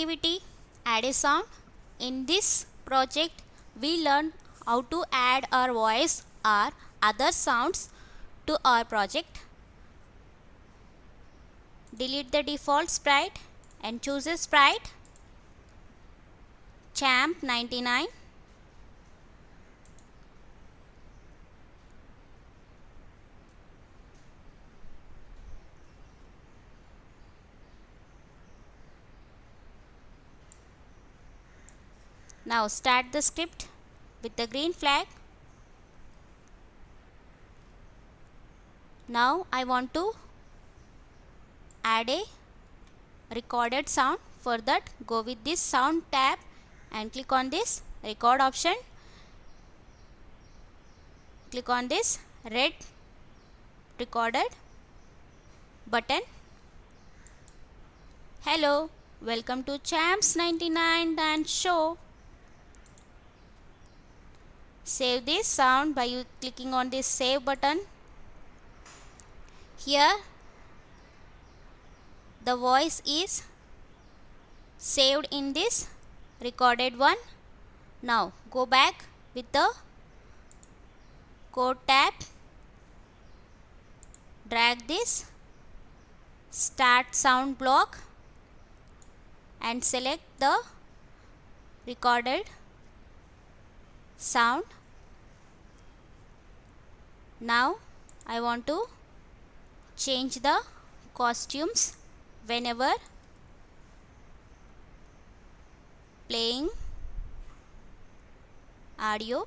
activity, add a sound. In this project, we learn how to add our voice or other sounds to our project. Delete the default sprite and choose a sprite Champ 99. Now start the script with the green flag. Now I want to add a recorded sound. For that, go with this sound tab and click on this record option. Click on this red recorded button. Hello, welcome to Champs 99 Dance Show. Save this sound by clicking on this save button. Here the voice is saved in this recorded one. Now go back with the code tab. Drag this start sound block and select the recorded sound. Now I want to change the costumes whenever playing audio.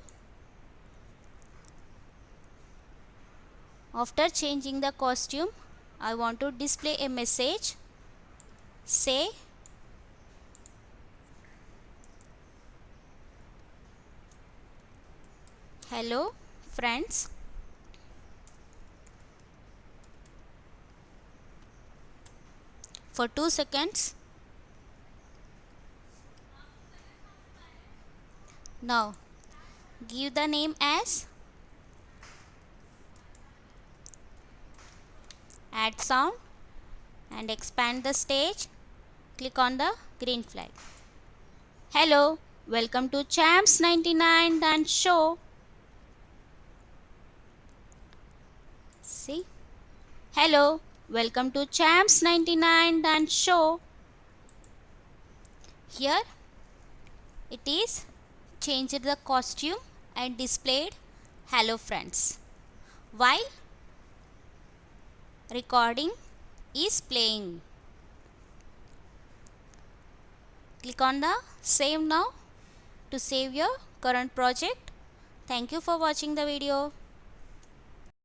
After changing the costume, I want to display a message. Say hello friends. For 2 seconds. Now give the name as add sound and expand the stage. Click on the green flag. Hello, welcome to Champs 99 Dance Show. See? Hello, welcome to Champs 99 Dance Show. Here it is changed the costume and displayed hello friends while recording is playing. Click on the save now to save your current project. Thank you for watching the video.